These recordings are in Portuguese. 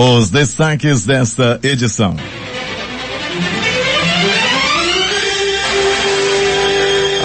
Os destaques desta edição.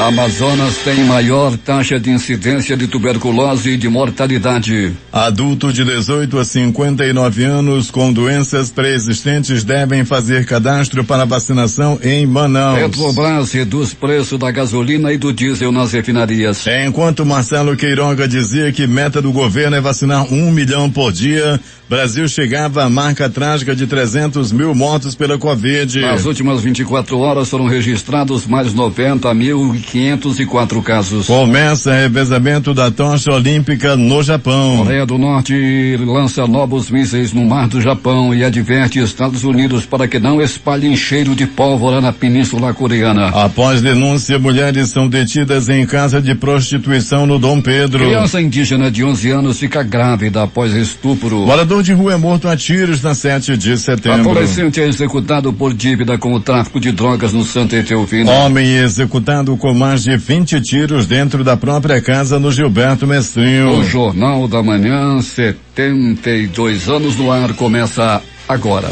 Amazonas tem maior taxa de incidência de tuberculose e de mortalidade. Adulto de 18 a 59 anos com doenças pré-existentes devem fazer cadastro para vacinação em Manaus. Petrobras reduz preço da gasolina e do diesel nas refinarias. Enquanto Marcelo Queiroga dizia que meta do governo é vacinar 1 milhão por dia, Brasil chegava à marca trágica de 300 mil mortos pela Covid. Nas últimas 24 horas foram registrados mais 90.504 casos. Começa revezamento da tocha olímpica no Japão. Coreia do Norte lança novos mísseis no mar do Japão e adverte Estados Unidos para que não espalhem cheiro de pólvora na Península Coreana. Após denúncia, mulheres são detidas em casa de prostituição no Dom Pedro. Criança indígena de 11 anos fica grávida após estupro. Morador de rua é morto a tiros na 7 de setembro. Adolescente é executado por dívida com o tráfico de drogas no Santa Etelvina. Homem executado com mais de 20 tiros dentro da própria casa no Gilberto Mestrinho. O Jornal da Manhã, 72 anos no ar, começa agora.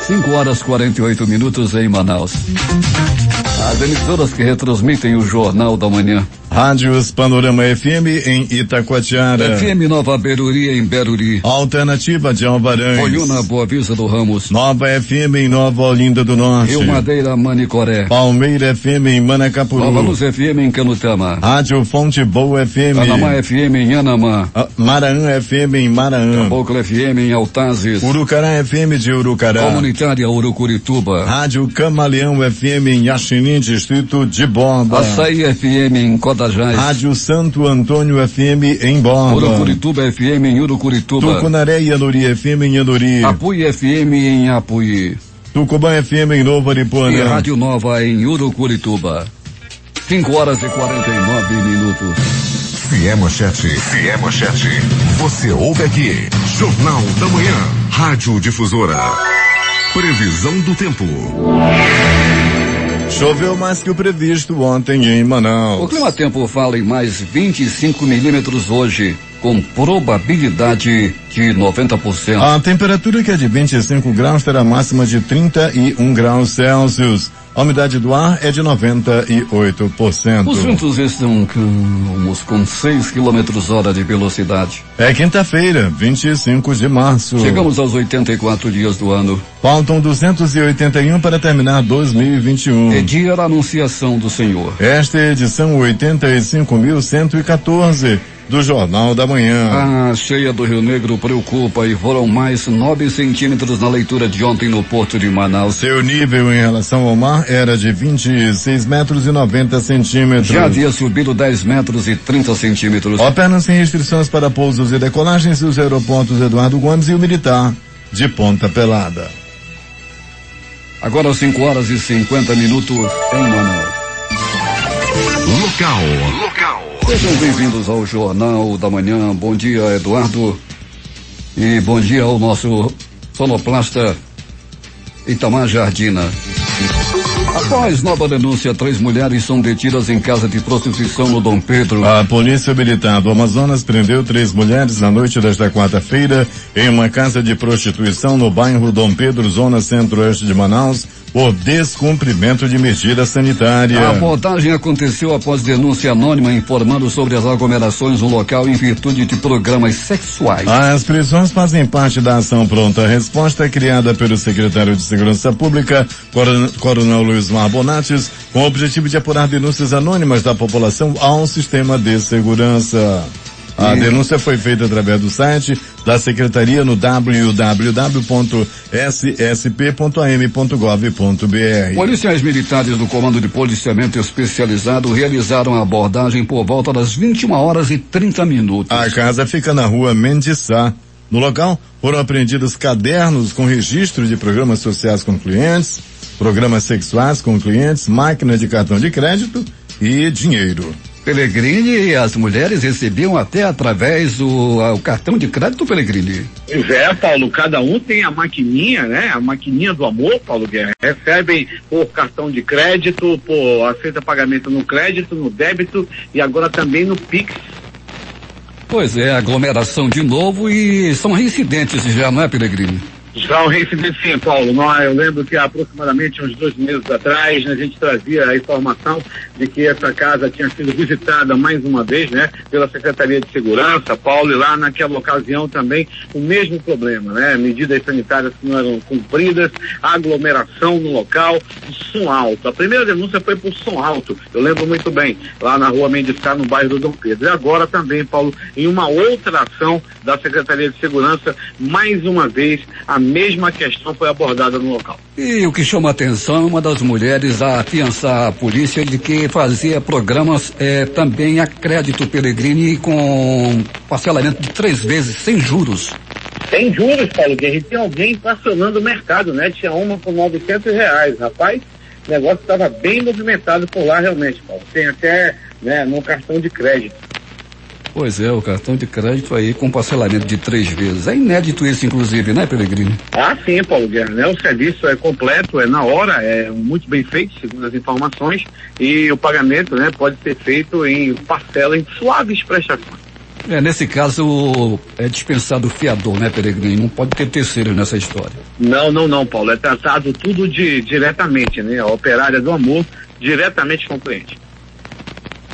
5h48 em Manaus. As emissoras que retransmitem o Jornal da Manhã. Rádios Panorama FM em Itacoatiara. FM Nova Beruri em Beruri. Alternativa de Alvarães. Olhuna Boa Vista do Ramos. Nova FM em Nova Olinda do Norte. Rio Madeira Manicoré. Palmeira FM em Manacapuru. Nova Luz FM em Canutama. Rádio Fonte Boa FM. Anamá FM em Anamã. Maraã FM em Maraã. Caboclo FM em Altazes. Urucará FM de Urucará. Comunitária Urucurituba. Rádio Camaleão FM em Yaxinin, distrito de Borba. Açaí FM em Codajás. Rádio Santo Antônio FM em Borba. Urucurituba FM em Urucurituba. Tucunaré e Anuri FM em Anuri. Apuí FM em Apuí. Tucubã FM em Novo Aripuanã. E Rádio Nova em Urucurituba. 5h49. Se é manchete, você ouve aqui. Jornal da Manhã, Rádio Difusora. Previsão do tempo. Choveu mais que o previsto ontem em Manaus. O Clima Tempo fala em mais 25 milímetros hoje, com probabilidade de 90%. A temperatura, que é de 25 graus, terá máxima de 31 graus Celsius. A umidade do ar é de 98%. Os ventos estão com 6 km/h de velocidade. É quinta-feira, 25 de março. Chegamos aos 84 dias do ano. Faltam 281 para terminar 2021. É dia da Anunciação do Senhor. Esta é a edição 85.114 do Jornal da Manhã. A cheia do Rio Negro preocupa e foram mais 9 centímetros na leitura de ontem no Porto de Manaus. Seu nível em relação ao mar era de 26 metros e 90 centímetros. Já havia subido 10 metros e 30 centímetros. Operam sem restrições para pousos e decolagens os aeroportos Eduardo Gomes e o Militar de Ponta Pelada. Agora 5h50 em Manaus. Local. Sejam bem-vindos ao Jornal da Manhã. Bom dia, Eduardo. E bom dia ao nosso sonoplasta Itamar Jardina. Após nova denúncia, 3 mulheres são detidas em casa de prostituição no Dom Pedro. A Polícia Militar do Amazonas prendeu 3 mulheres na noite desta quarta-feira em uma casa de prostituição no bairro Dom Pedro, zona centro-oeste de Manaus, por descumprimento de medida sanitária. A abordagem aconteceu após denúncia anônima informando sobre as aglomerações no local em virtude de programas sexuais. As prisões fazem parte da ação pronta resposta criada pelo secretário de Segurança Pública, Coronel Luiz Marbonates, com o objetivo de apurar denúncias anônimas da população ao sistema de segurança. A denúncia foi feita através do site da Secretaria no www.ssp.am.gov.br. Policiais militares do Comando de Policiamento Especializado realizaram a abordagem por volta das 21h30. A casa fica na rua Mendissá. No local foram apreendidos cadernos com registro de programas sociais com clientes, programas sexuais com clientes, máquina de cartão de crédito e dinheiro. Pellegrini, as mulheres recebiam até através do cartão de crédito, Pellegrini. Pois é, Paulo, cada um tem a maquininha, né? A maquininha do amor, Paulo Guerra. Recebem por cartão de crédito, aceita pagamento no crédito, no débito e agora também no Pix. Pois é, aglomeração de novo e são reincidentes já, não é, Peregrini? Já um reincidente, sim, Paulo. Eu lembro que há aproximadamente uns 2 meses atrás, a gente trazia a informação de que essa casa tinha sido visitada mais uma vez, né, pela Secretaria de Segurança, Paulo, e lá naquela ocasião também o mesmo problema, né, medidas sanitárias que não eram cumpridas, aglomeração no local, som alto. A primeira denúncia foi por som alto, eu lembro muito bem, lá na rua Mendes Sá, no bairro do Dom Pedro. E agora também, Paulo, em uma outra ação da Secretaria de Segurança, mais uma vez, a mesma questão foi abordada no local. E o que chama a atenção é uma das mulheres a afiançar a polícia de que fazia programas também a crédito, Peregrini, com parcelamento de 3 vezes, sem juros. Sem juros, Paulo Guerreiro, tem alguém estacionando o mercado, né? Tinha uma por R$900, rapaz, o negócio estava bem movimentado por lá realmente, Paulo. Tem até, né, no cartão de crédito. Pois é, o cartão de crédito aí com parcelamento de 3 vezes. É inédito isso, inclusive, né, Peregrini? Ah, sim, Paulo Guerra, né? O serviço é completo, é na hora, é muito bem feito, segundo as informações, e o pagamento, né, pode ser feito em parcela, em suaves prestações. Nesse caso, é dispensado o fiador, né, Peregrini? Não pode ter terceiro nessa história. Não, Paulo. É tratado tudo diretamente, né? A operária do amor, diretamente com o cliente.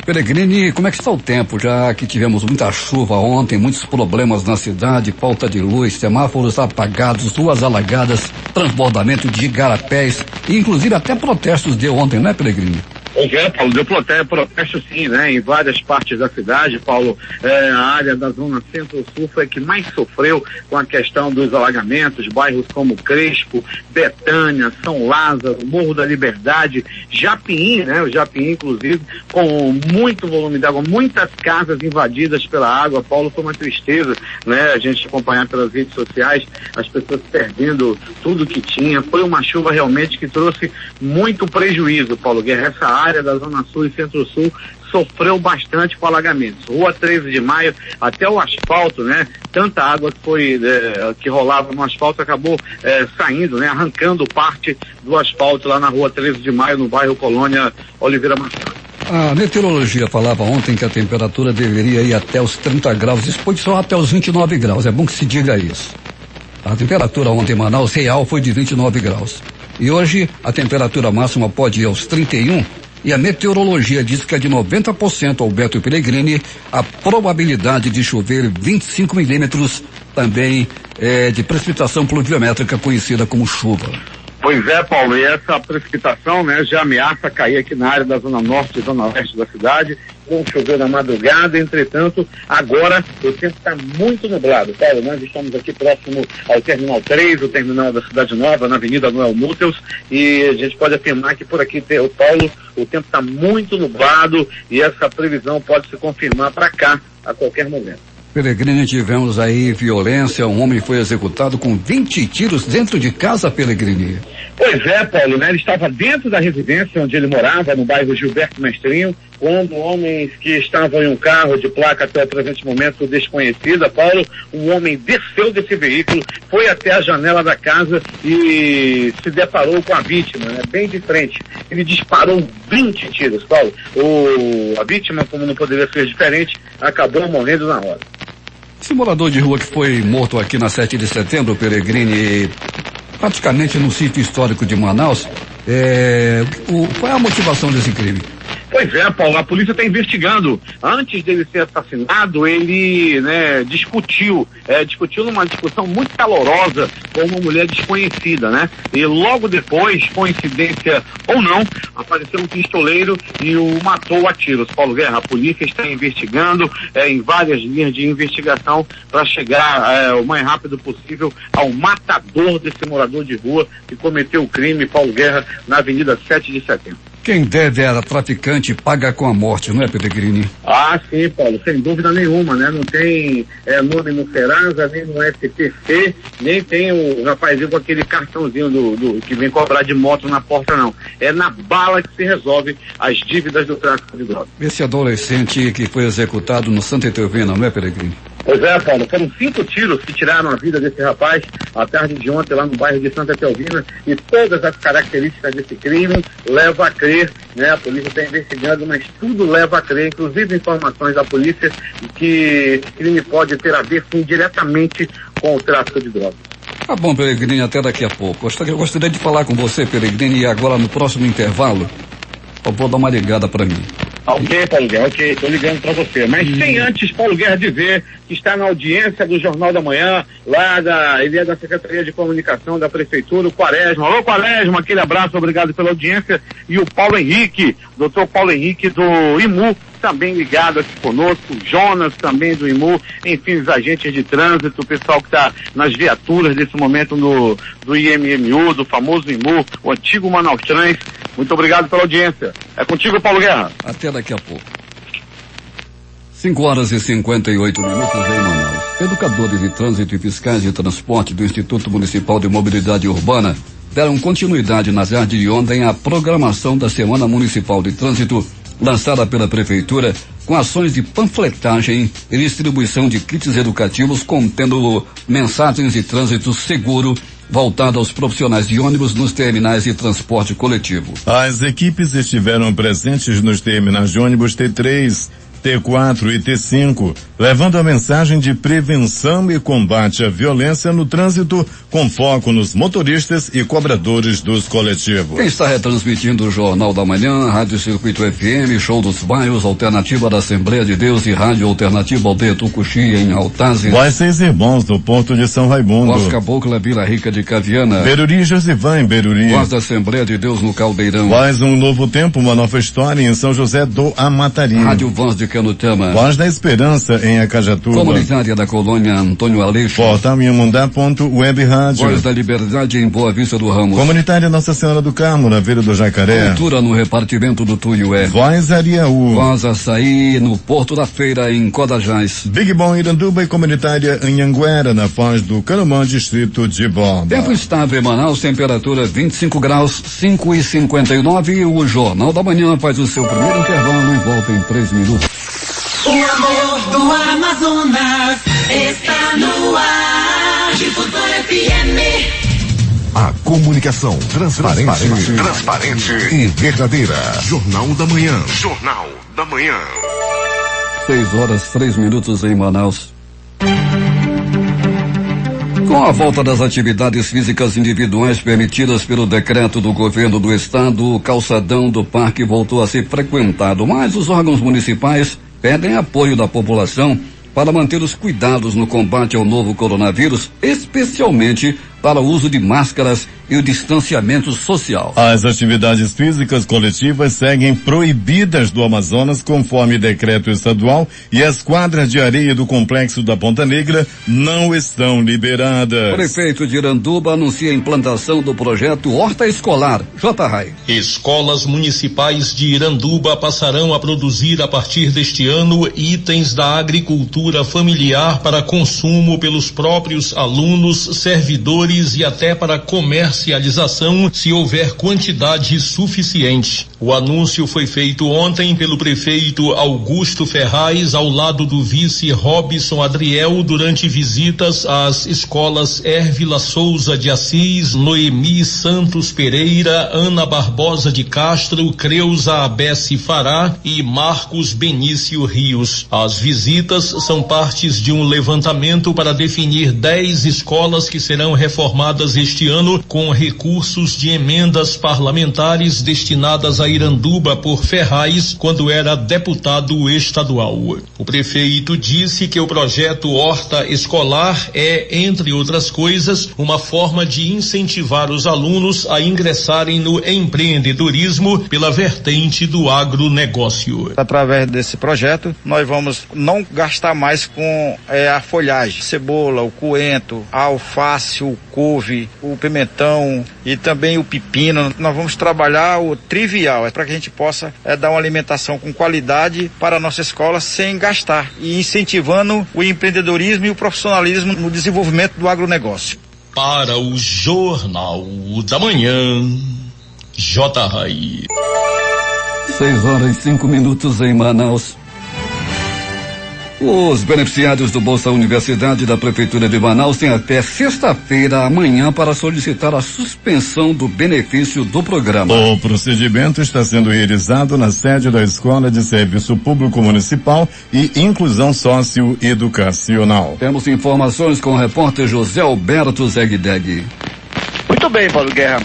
Peregrini, como é que está o tempo? Já que tivemos muita chuva ontem, muitos problemas na cidade, falta de luz, semáforos apagados, ruas alagadas, transbordamento de igarapés, e inclusive até protestos de ontem, né, Peregrini? Pois é, Paulo, deu protesto sim, né? Em várias partes da cidade, Paulo, a área da zona centro-sul foi a que mais sofreu com a questão dos alagamentos, bairros como Crespo, Betânia, São Lázaro, Morro da Liberdade, Japim, né? O Japim, inclusive, com muito volume de água, muitas casas invadidas pela água, Paulo, foi uma tristeza, né? A gente acompanhar pelas redes sociais, as pessoas perdendo tudo que tinha, foi uma chuva realmente que trouxe muito prejuízo, Paulo Guerra. Essa área da Zona Sul e Centro-Sul sofreu bastante com alagamentos. Rua 13 de Maio, até o asfalto, né? Tanta água que foi, que rolava no asfalto acabou saindo, né? Arrancando parte do asfalto lá na Rua 13 de Maio, no bairro Colônia Oliveira Machado. A meteorologia falava ontem que a temperatura deveria ir até os 30 graus, isso foi só até os 29 graus, é bom que se diga isso. A temperatura ontem em Manaus real foi de 29 graus. E hoje a temperatura máxima pode ir aos 31. E a meteorologia diz que é de 90%, Alberto Peregrini, a probabilidade de chover 25 milímetros também de precipitação pluviométrica conhecida como chuva. Pois é, Paulo, e essa precipitação, né, já ameaça cair aqui na área da zona norte e zona leste da cidade, com chover na madrugada. Entretanto, agora o tempo está muito nublado, Paulo. Nós estamos aqui próximo ao Terminal 3, o terminal da Cidade Nova, na Avenida Noel Múteos, e a gente pode afirmar que por aqui, Paulo, o tempo está muito nublado e essa previsão pode se confirmar para cá a qualquer momento. Peregrini, tivemos aí violência, um homem foi executado com 20 tiros dentro de casa, Peregrini. Pois é, Paulo, né? Ele estava dentro da residência onde ele morava, no bairro Gilberto Mestrinho, quando homens que estavam em um carro de placa até o presente momento desconhecida, Paulo, um homem desceu desse veículo, foi até a janela da casa e se deparou com a vítima, né? Bem de frente. Ele disparou 20 tiros, Paulo. A vítima, como não poderia ser diferente, acabou morrendo na hora. Esse morador de rua que foi morto aqui na 7 de setembro, Peregrini, praticamente no sítio histórico de Manaus, qual é a motivação desse crime? Pois é, Paulo, a polícia está investigando. Antes dele ser assassinado, ele, né, discutiu numa discussão muito calorosa com uma mulher desconhecida, né? E logo depois, coincidência ou não, apareceu um pistoleiro e o matou a tiros. Paulo Guerra, a polícia está investigando em várias linhas de investigação para chegar o mais rápido possível ao matador desse morador de rua que cometeu o crime, Paulo Guerra, na Avenida 7 de Setembro. Quem deve a traficante paga com a morte, não é, Peregrini? Ah, sim, Paulo, sem dúvida nenhuma, né? Não tem nome no Serasa, nem no SPC, nem tem o rapazinho com aquele cartãozinho do que vem cobrar de moto na porta, não. É na bala que se resolve as dívidas do tráfico de drogas. Esse adolescente que foi executado no Santa Etelvina, não é, Peregrini? Pois é, Paulo, foram 5 tiros que tiraram a vida desse rapaz à tarde de ontem lá no bairro de Santa Teodina, e todas as características desse crime levam a crer, né? A polícia está investigando, mas tudo leva a crer, inclusive informações da polícia, que esse crime pode ter a ver sim, diretamente com o tráfico de drogas. Tá bom, Peregrini, até daqui a pouco. Eu gostaria de falar com você, Peregrini, e agora no próximo intervalo, eu vou dar uma ligada para mim. Ok, Paulo Guerra, ok, tô ligando para você. Mas sem antes, Paulo Guerra, dizer que está na audiência do Jornal da Manhã, ele é da Secretaria de Comunicação da Prefeitura, o Quaresma. Alô, Quaresma, aquele abraço, obrigado pela audiência. E o Paulo Henrique, doutor Paulo Henrique do IMU, também ligado aqui conosco, Jonas também do IMU, enfim, os agentes de trânsito, o pessoal que está nas viaturas nesse momento do IMMU, do famoso IMU, o antigo Manaus Trans. Muito obrigado pela audiência. É contigo, Paulo Guerra. Até daqui a pouco. 5h58 em Manaus. Educadores de trânsito e fiscais de transporte do Instituto Municipal de Mobilidade Urbana deram continuidade na tarde de ontem à programação da Semana Municipal de Trânsito, lançada pela Prefeitura, com ações de panfletagem e distribuição de kits educativos contendo mensagens de trânsito seguro voltado aos profissionais de ônibus nos terminais de transporte coletivo. As equipes estiveram presentes nos terminais de ônibus T3, T4 e T5, levando a mensagem de prevenção e combate à violência no trânsito, com foco nos motoristas e cobradores dos coletivos. Quem está retransmitindo o Jornal da Manhã, Rádio Circuito FM, Show dos Bairros, Alternativa da Assembleia de Deus e Rádio Alternativa Aldeia Tucuxi, em Altazes. Voz 6 Irmãos, do Porto de São Raimundo. Voz Cabocla, Vila Rica de Caviana. Beruri, Josivã, em Beruri. Voz da Assembleia de Deus no Caldeirão. Voz Um Novo Tempo, uma nova história em São José do Amatarim. Rádio Voz de Canutama. Voz da Esperança em Acajatuba. Comunitária da Colônia Antônio Aleixo. Portal Inhamundá.web Rádio. Voz da Liberdade em Boa Vista do Ramos. Comunitária Nossa Senhora do Carmo, na Vila do Jacaré. Cultura no repartimento do Tuiué. Voz Ariaú. Voz Açaí no Porto da Feira em Codajás. Big Bom Iranduba e comunitária em Anguera, na Foz do Canumã, distrito de Borba. Tempo estável em Manaus, temperatura 25 graus, 5h59. O Jornal da Manhã faz o seu primeiro intervalo e volta em 3 minutos. O amor do Amazonas está no ar. Difusora FM. A comunicação transparente e verdadeira. Jornal da Manhã. Jornal da Manhã. 6h03 em Manaus. Com a volta das atividades físicas individuais permitidas pelo decreto do governo do estado, o calçadão do parque voltou a ser frequentado, mas os órgãos municipais pedem apoio da população para manter os cuidados no combate ao novo coronavírus, especialmente para o uso de máscaras e o distanciamento social. As atividades físicas coletivas seguem proibidas do Amazonas conforme decreto estadual e as quadras de areia do complexo da Ponta Negra não estão liberadas. O prefeito de Iranduba anuncia a implantação do projeto Horta Escolar. J. Escolas municipais de Iranduba passarão a produzir a partir deste ano itens da agricultura familiar para consumo pelos próprios alunos, servidores e até para comercialização, se houver quantidade suficiente. O anúncio foi feito ontem pelo prefeito Augusto Ferraz, ao lado do vice Robson Adriel, durante visitas às escolas Érvila Souza de Assis, Noemi Santos Pereira, Ana Barbosa de Castro, Creuza Abesse Fará e Marcos Benício Rios. As visitas são partes de um levantamento para definir 10 escolas que serão reformadas este ano com recursos de emendas parlamentares destinadas a Iranduba por Ferraz quando era deputado estadual. O prefeito disse que o projeto Horta Escolar é, entre outras coisas, uma forma de incentivar os alunos a ingressarem no empreendedorismo pela vertente do agronegócio. Através desse projeto, nós vamos não gastar mais com a folhagem, cebola, o coentro, a alface, o couve, o pimentão e também o pepino. Nós vamos trabalhar o trivial, para que a gente possa dar uma alimentação com qualidade para a nossa escola sem gastar e incentivando o empreendedorismo e o profissionalismo no desenvolvimento do agronegócio. Para o Jornal da Manhã, J. 6h05 em Manaus. Os beneficiários do Bolsa Universidade da Prefeitura de Manaus têm até sexta-feira, amanhã, para solicitar a suspensão do benefício do programa. O procedimento está sendo realizado na sede da Escola de Serviço Público Municipal e Inclusão Socioeducacional. Temos informações com o repórter José Alberto Zegdeg. Muito bem, Paulo Guerra.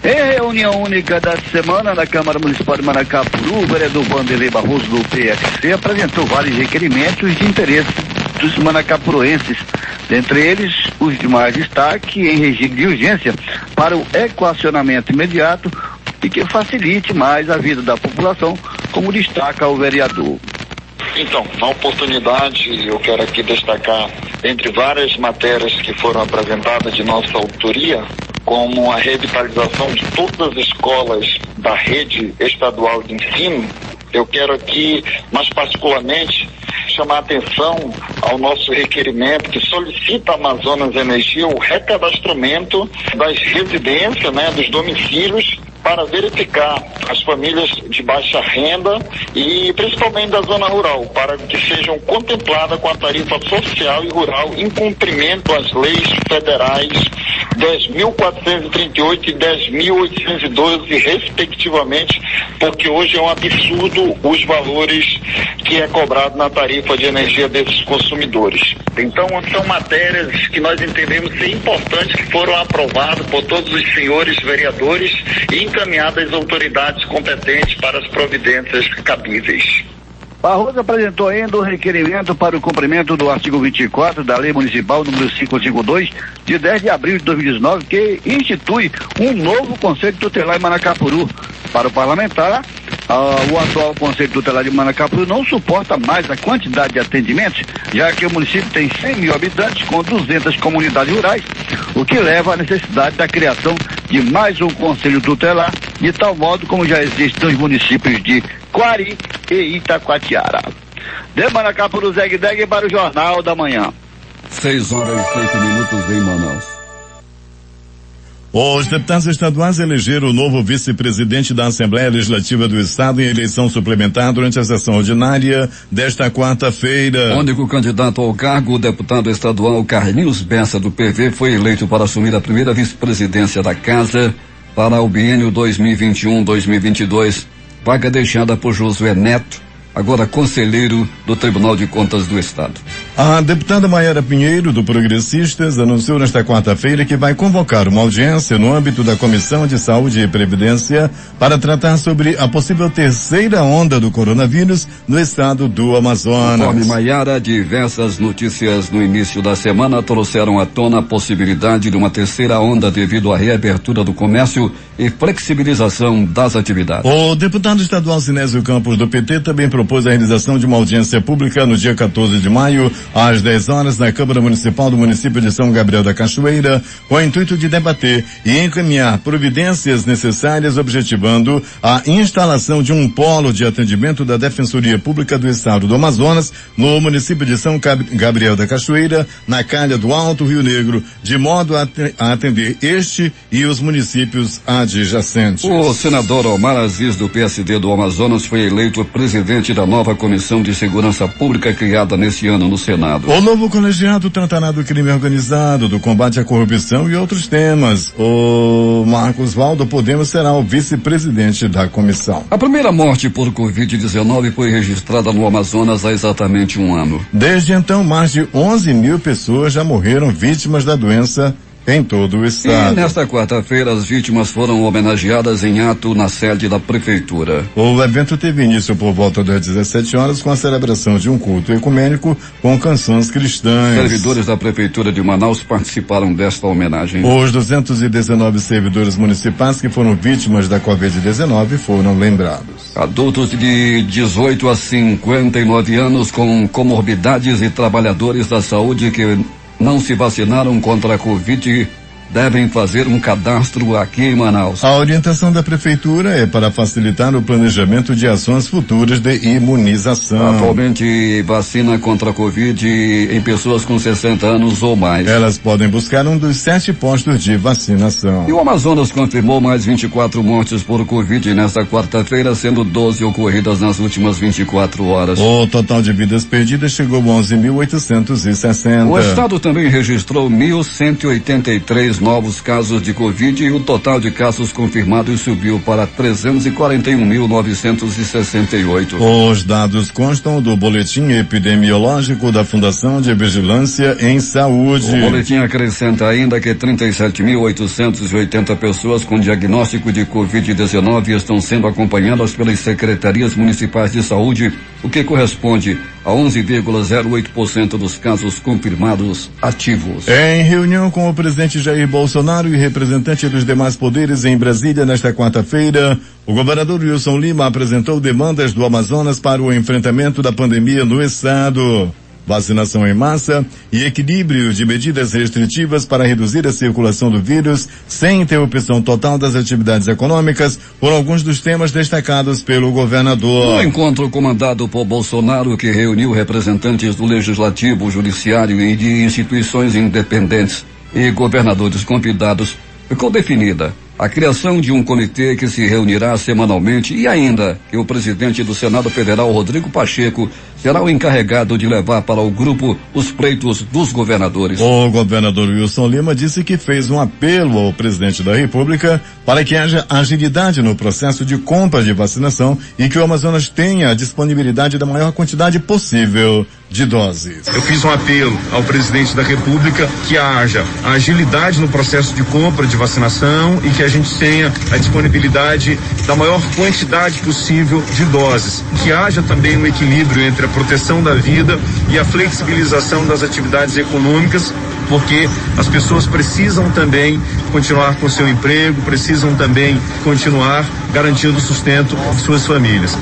Em reunião única da semana na Câmara Municipal de Manacapuru, o vereador Vanderlei Barroso do PSC apresentou vários requerimentos de interesse dos manacapuroenses, dentre eles os de mais destaque em regime de urgência para o equacionamento imediato e que facilite mais a vida da população, como destaca o vereador. Então, na oportunidade, eu quero aqui destacar, entre várias matérias que foram apresentadas de nossa autoria, como a revitalização de todas as escolas da rede estadual de ensino, eu quero aqui, mais particularmente, chamar a atenção ao nosso requerimento que solicita a Amazonas Energia o recadastramento das residências, dos domicílios, para verificar as famílias de baixa renda e principalmente da zona rural, para que sejam contempladas com a tarifa social e rural em cumprimento às leis federais 10.438 e 10.812, respectivamente, porque hoje é um absurdo os valores que é cobrado na tarifa de energia desses consumidores. Então, são matérias que nós entendemos ser importantes, que foram aprovadas por todos os senhores vereadores e encaminhadas às autoridades competentes para as providências cabíveis. Barroso apresentou ainda um requerimento para o cumprimento do artigo 24 da Lei Municipal número 552, de 10 de abril de 2019, que institui um novo Conselho Tutelar em Manacapuru. Para o parlamentar, o atual Conselho Tutelar de Manacapuru não suporta mais a quantidade de atendimentos, já que o município tem 100 mil habitantes com 200 comunidades rurais, o que leva à necessidade da criação de mais um Conselho Tutelar, de tal modo como já existem nos municípios de Quari e Itacoatiara. De Manacapuru, Zegdeg para o Jornal da Manhã. 6h05 em Manaus. Os deputados estaduais elegeram o novo vice-presidente da Assembleia Legislativa do Estado em eleição suplementar durante a sessão ordinária desta quarta-feira. O único candidato ao cargo, o deputado estadual Carlinhos Bessa, do PV, foi eleito para assumir a primeira vice-presidência da Casa para o biênio 2021-2022, vaga deixada por Josué Neto, agora conselheiro do Tribunal de Contas do Estado. A deputada Maiara Pinheiro, do Progressistas, anunciou nesta quarta-feira que vai convocar uma audiência no âmbito da Comissão de Saúde e Previdência para tratar sobre a possível terceira onda do coronavírus no estado do Amazonas. Conforme Maiara, diversas notícias no início da semana trouxeram à tona a possibilidade de uma terceira onda devido à reabertura do comércio e flexibilização das atividades. O deputado estadual Sinésio Campos, do PT, também propôs a realização de uma audiência pública no dia 14 de maio, às 10 horas, na Câmara Municipal do município de São Gabriel da Cachoeira, com o intuito de debater e encaminhar providências necessárias, objetivando a instalação de um polo de atendimento da Defensoria Pública do Estado do Amazonas, no município de São Gabriel da Cachoeira, na calha do Alto Rio Negro, de modo a atender este e os municípios adjacentes. O senador Omar Aziz, do PSD do Amazonas, foi eleito presidente da nova Comissão de Segurança Pública criada neste ano no Senado. O novo colegiado tratará do crime organizado, do combate à corrupção e outros temas. O Marcos Valdo Podemos será o vice-presidente da comissão. A primeira morte por Covid-19 foi registrada no Amazonas há exatamente um ano. Desde então, mais de 11 mil pessoas já morreram vítimas da doença em todo o estado. E nesta quarta-feira, as vítimas foram homenageadas em ato na sede da prefeitura. O evento teve início por volta das 17 horas com a celebração de um culto ecumênico com canções cristãs. Servidores da prefeitura de Manaus participaram desta homenagem. Os 219 servidores municipais que foram vítimas da Covid-19 foram lembrados. Adultos de 18 a 59 anos com comorbidades e trabalhadores da saúde que não se vacinaram contra a Covid devem fazer um cadastro aqui em Manaus. A orientação da prefeitura é para facilitar o planejamento de ações futuras de imunização. Atualmente, vacina contra a Covid em pessoas com 60 anos ou mais. Elas podem buscar um dos 7 postos de vacinação. E o Amazonas confirmou mais 24 mortes por Covid nesta quarta-feira, sendo 12 ocorridas nas últimas 24 horas. O total de vidas perdidas chegou a 11.860. O estado também registrou 1.183 novos casos de Covid e o total de casos confirmados subiu para 341.968. Os dados constam do boletim epidemiológico da Fundação de Vigilância em Saúde. O boletim acrescenta ainda que 37.880 pessoas com diagnóstico de Covid-19 estão sendo acompanhadas pelas secretarias municipais de saúde, o que corresponde a 11,08% dos casos confirmados ativos. Em reunião com o presidente Jair Bolsonaro e representante dos demais poderes em Brasília nesta quarta-feira, o governador Wilson Lima apresentou demandas do Amazonas para o enfrentamento da pandemia no estado. Vacinação em massa e equilíbrio de medidas restritivas para reduzir a circulação do vírus sem interrupção total das atividades econômicas foram alguns dos temas destacados pelo governador. No encontro comandado por Bolsonaro, que reuniu representantes do Legislativo, Judiciário e de instituições independentes e governadores convidados, ficou definida a criação de um comitê que se reunirá semanalmente e ainda que o presidente do Senado Federal, Rodrigo Pacheco, será o encarregado de levar para o grupo os pleitos dos governadores. O governador Wilson Lima disse que fez um apelo ao presidente da República para que haja agilidade no processo de compra de vacinação e que o Amazonas tenha a disponibilidade da maior quantidade possível de doses. Eu fiz um apelo ao presidente da República que haja agilidade no processo de compra de vacinação e que a gente tenha a disponibilidade da maior quantidade possível de doses. Que haja também um equilíbrio entre a proteção da vida e a flexibilização das atividades econômicas, porque as pessoas precisam também continuar com seu emprego, precisam também continuar garantindo o sustento de suas famílias.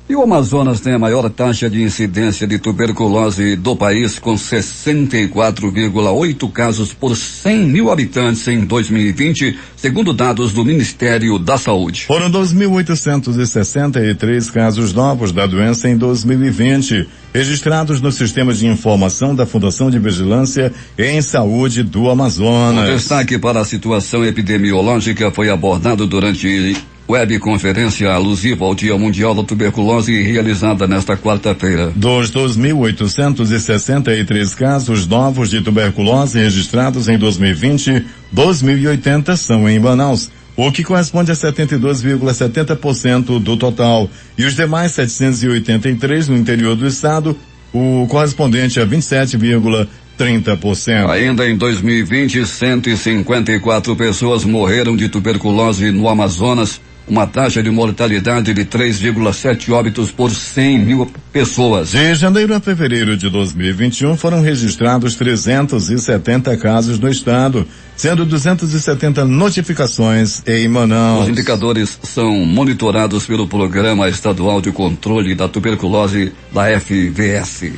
E o Amazonas tem a maior taxa de incidência de tuberculose do país, com 64,8 casos por 100 mil habitantes em 2020, segundo dados do Ministério da Saúde. Foram 2.863 casos novos da doença em 2020, registrados no Sistema de Informação da Fundação de Vigilância em Saúde do Amazonas. O destaque para a situação epidemiológica foi abordado durante webconferência alusiva ao Dia Mundial da Tuberculose realizada nesta quarta-feira. Dos 2.863 casos novos de tuberculose registrados em 2020, 2.080 são em Manaus, o que corresponde a 72,70% do total, e os demais 783 no interior do estado, o correspondente a 27,30%. Ainda em 2020, 154 pessoas morreram de tuberculose no Amazonas, uma taxa de mortalidade de 3,7 óbitos por 100 mil pessoas. De janeiro a fevereiro de 2021 foram registrados 370 casos no estado, sendo 270 notificações em Manaus. Os indicadores são monitorados pelo Programa Estadual de Controle da Tuberculose da FVS.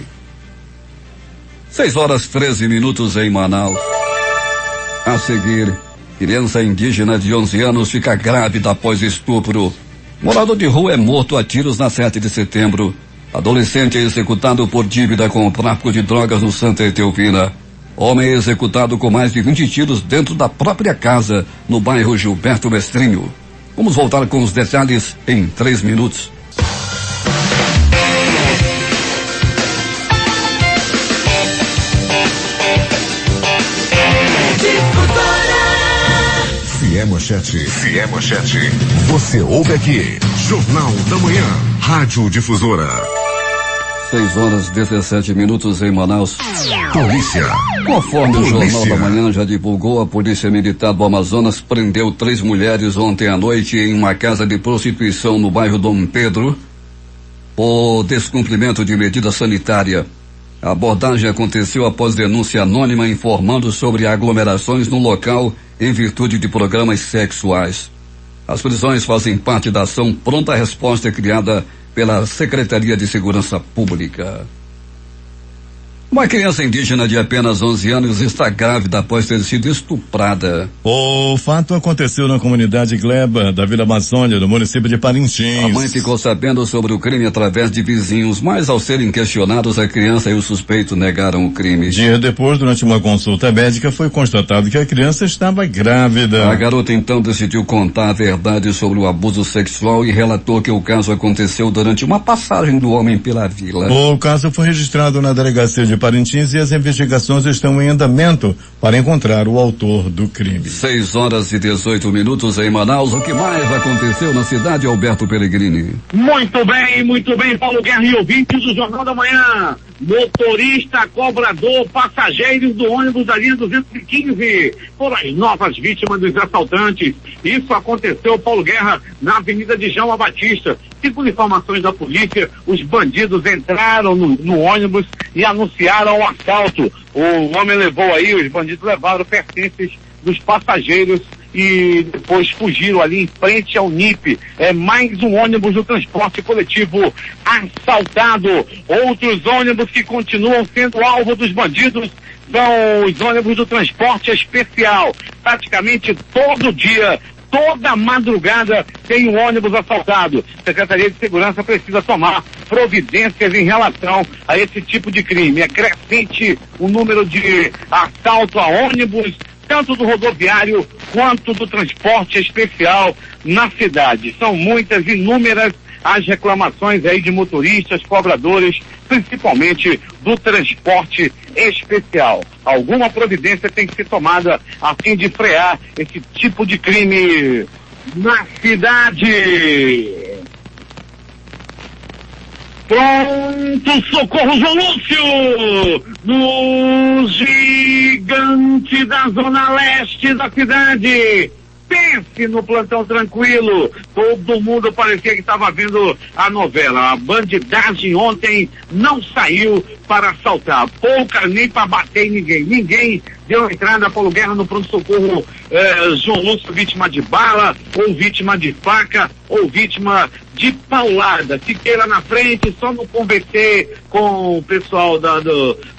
6h13 em Manaus. A seguir, criança indígena de 11 anos fica grávida após estupro. Morador de rua é morto a tiros na 7 de setembro. Adolescente é executado por dívida com o tráfico de drogas no Santa Etelvina. Homem é executado com mais de 20 tiros dentro da própria casa, no bairro Gilberto Mestrinho. Vamos voltar com os detalhes em 3 minutos. Manchete. Você ouve aqui. Jornal da Manhã. Rádio Difusora. 6h17 em Manaus. Polícia. Conforme o Jornal da Manhã já divulgou, a Polícia Militar do Amazonas prendeu 3 mulheres ontem à noite em uma casa de prostituição no bairro Dom Pedro por descumprimento de medida sanitária. A abordagem aconteceu após denúncia anônima informando sobre aglomerações no local em virtude de programas sexuais. As prisões fazem parte da ação Pronta Resposta criada pela Secretaria de Segurança Pública. Uma criança indígena de apenas 11 anos está grávida após ter sido estuprada. O fato aconteceu na comunidade Gleba da Vila Amazônia, no município de Parintins. A mãe ficou sabendo sobre o crime através de vizinhos, mas ao serem questionados, a criança e o suspeito negaram o crime. Dias depois, durante uma consulta médica, foi constatado que a criança estava grávida. A garota então decidiu contar a verdade sobre o abuso sexual e relatou que o caso aconteceu durante uma passagem do homem pela vila. O caso foi registrado na delegacia de Parintins e as investigações estão em andamento para encontrar o autor do crime. 6h18 em Manaus. O que mais aconteceu na cidade, Alberto Peregrini? Muito bem, Paulo Guerra e ouvintes do Jornal da Manhã. Motorista, cobrador, passageiros do ônibus da linha 215 foram as novas vítimas dos assaltantes. Isso aconteceu, Paulo Guerra, na Avenida de João Batista. Segundo informações da polícia, os bandidos entraram no ônibus e anunciaram o assalto. O homem levou aí, os bandidos levaram pertences dos passageiros e depois fugiram ali em frente ao NIP. É mais um ônibus do transporte coletivo assaltado. Outros ônibus que continuam sendo alvo dos bandidos são os ônibus do transporte especial. Praticamente todo dia, toda madrugada tem um ônibus assaltado. A Secretaria de Segurança precisa tomar providências em relação a esse tipo de crime. É crescente o número de assalto a ônibus, tanto do rodoviário quanto do transporte especial na cidade. São muitas, inúmeras as reclamações aí de motoristas, cobradores, principalmente do transporte especial. Alguma providência tem que ser tomada a fim de frear esse tipo de crime na cidade. Pronto, socorro, João Lúcio, no gigante da zona leste da cidade. Pense no plantão tranquilo. Todo mundo parecia que estava vendo a novela. A bandidagem ontem não saiu para assaltar. Pouca nem para bater em ninguém. Ninguém deu entrada, Paulo Guerra, no pronto-socorro João Lúcio, vítima de bala, ou vítima de faca, ou vítima de paulada. Fiquei lá na frente, só não conversei com o pessoal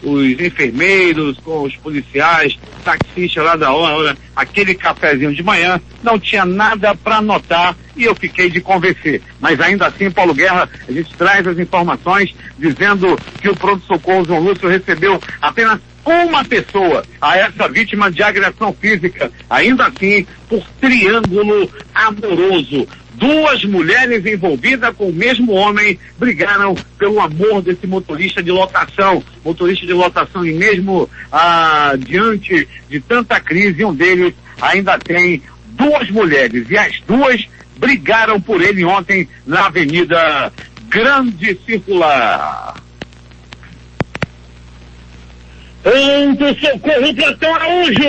os enfermeiros, com os policiais, taxistas lá da hora, aquele cafezinho de manhã, não tinha nada para anotar e eu fiquei de convencer. Mas ainda assim, Paulo Guerra, a gente traz as informações dizendo que o pronto-socorro João Lúcio recebeu apenas uma pessoa, a essa vítima de agressão física, ainda assim por triângulo amoroso. Duas mulheres envolvidas com o mesmo homem brigaram pelo amor desse motorista de lotação. Motorista de lotação, e mesmo diante de tanta crise, um deles ainda tem duas mulheres, e as duas brigaram por ele ontem na Avenida Grande Circular. Pronto, socorro, Platão Araújo!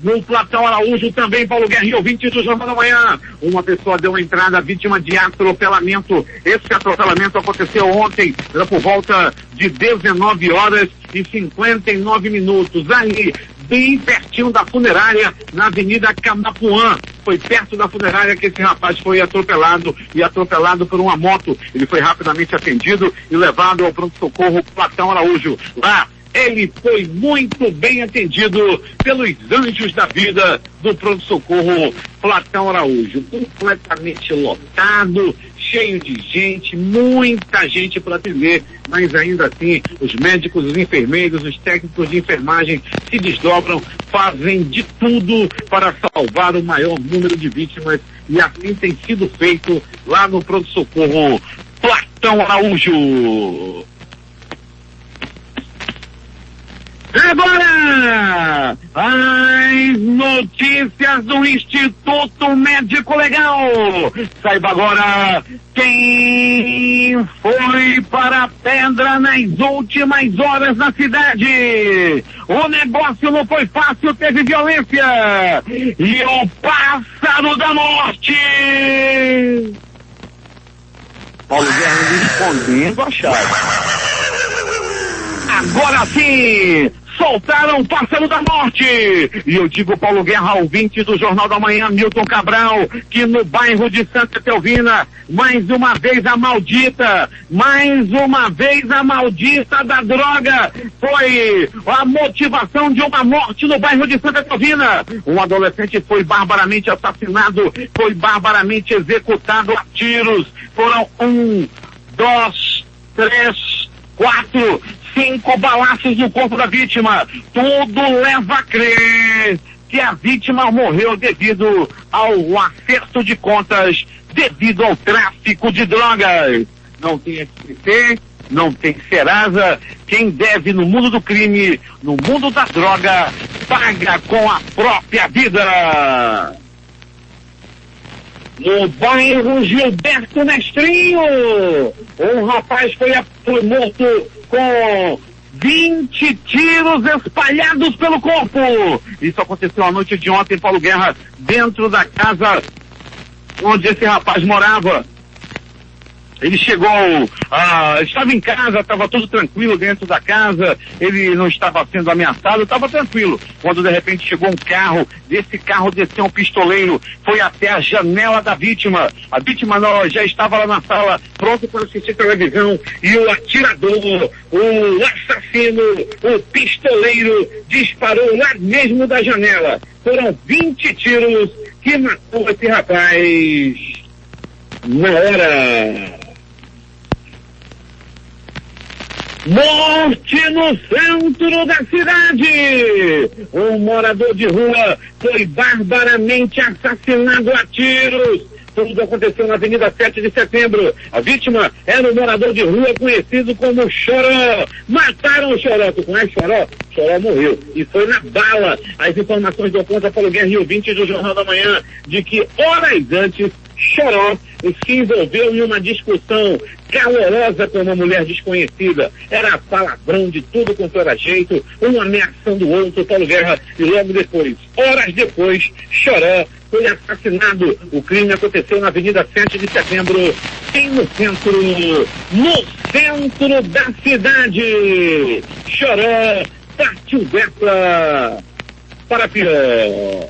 No Platão Araújo também, Paulo Guerra e ouvintes do Jornal da Manhã. Uma pessoa deu entrada vítima de atropelamento. Esse atropelamento aconteceu ontem, por volta de 19h59. Ali, bem pertinho da funerária, na Avenida Camapuã. Foi perto da funerária que esse rapaz foi atropelado, e atropelado por uma moto. Ele foi rapidamente atendido e levado ao pronto-socorro Platão Araújo. Lá, ele foi muito bem atendido pelos anjos da vida do pronto-socorro Platão Araújo. Completamente lotado, cheio de gente, muita gente para atender, mas ainda assim os médicos, os enfermeiros, os técnicos de enfermagem se desdobram, fazem de tudo para salvar o maior número de vítimas, e assim tem sido feito lá no pronto-socorro Platão Araújo. Agora, as notícias do Instituto Médico Legal. Saiba agora quem foi para a pedra nas últimas horas na cidade. O negócio não foi fácil, teve violência. E o pássaro da morte. Paulo Guerra respondendo a chave. Agora sim, soltaram o pássaro da morte. E eu digo, Paulo Guerra, ouvinte do Jornal da Manhã, Milton Cabral, que no bairro de Santa Etelvina, mais uma vez a maldita da droga foi a motivação de uma morte no bairro de Santa Etelvina. Um adolescente foi barbaramente assassinado, foi barbaramente executado a tiros. Foram 1, 2, 3, 4, 5 balaços no corpo da vítima. Tudo leva a crer que a vítima morreu devido ao acerto de contas, devido ao tráfico de drogas. Não tem SPC, não tem Serasa. Quem deve no mundo do crime, no mundo da droga, paga com a própria vida. No bairro Gilberto Mestrinho, um rapaz foi morto com 20 tiros espalhados pelo corpo. Isso aconteceu à noite de ontem, Paulo Guerra, dentro da casa onde esse rapaz morava. Ele chegou, estava em casa, estava tudo tranquilo dentro da casa, ele não estava sendo ameaçado, estava tranquilo. Quando de repente chegou um carro, desse carro desceu um pistoleiro, foi até a janela da vítima. A vítima já estava lá na sala, pronto para assistir televisão, e o atirador, o assassino, o pistoleiro, disparou lá mesmo da janela. Foram 20 tiros que matou esse rapaz na hora. Morte no centro da cidade. Um morador de rua foi barbaramente assassinado a tiros. Tudo aconteceu na Avenida 7 de Setembro. A vítima era um morador de rua conhecido como Choró. Mataram o Choró. Tu conhece Choró? Choró morreu. E foi na bala. As informações dão conta para o Guerra e ouvinte do Jornal da Manhã de que horas antes Choró se envolveu em uma discussão calorosa com uma mulher desconhecida. Era palavrão de tudo quanto era jeito, um ameaçando o outro, Paulo Guerra, e logo depois, horas depois, Choró foi assassinado. O crime aconteceu na Avenida 7 de Setembro, no centro da cidade. Choró partiu dessa para pior.